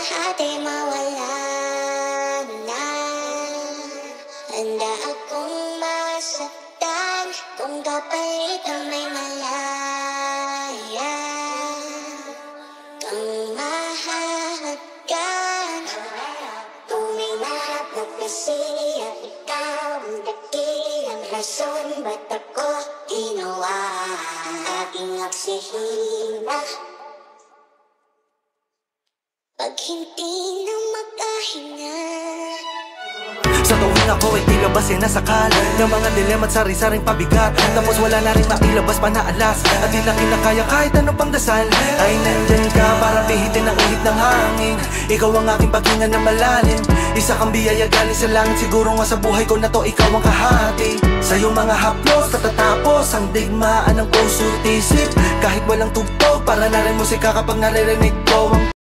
lahat ay mawala na. Handa akong masaktan kung kapalit ang may malaya kang mahahagkan. Tuminahap na kasi at ikaw ang dakilang rason ba't ako ginawa aking aksihina. Pag hindi na makahinga, sa tuwing ako ay tilabas ay nasa kalat ng mga dilema at sari-saring pabigat. Tapos wala na rin mailabas pa na alas at di na kinakaya kahit ano pang dasal. Ay nandyan ka para pihitin ang ihip ng hangin. Ikaw ang aking paghinga na malalim. Isa kang biyaya galing sa langit. Siguro nga sa buhay ko na to ikaw ang kahati. Sa iyong mga haplos tatatapos ang digmaan ng puso't isip. Kahit walang tugtog para na rin musika kapag naririnig ko ang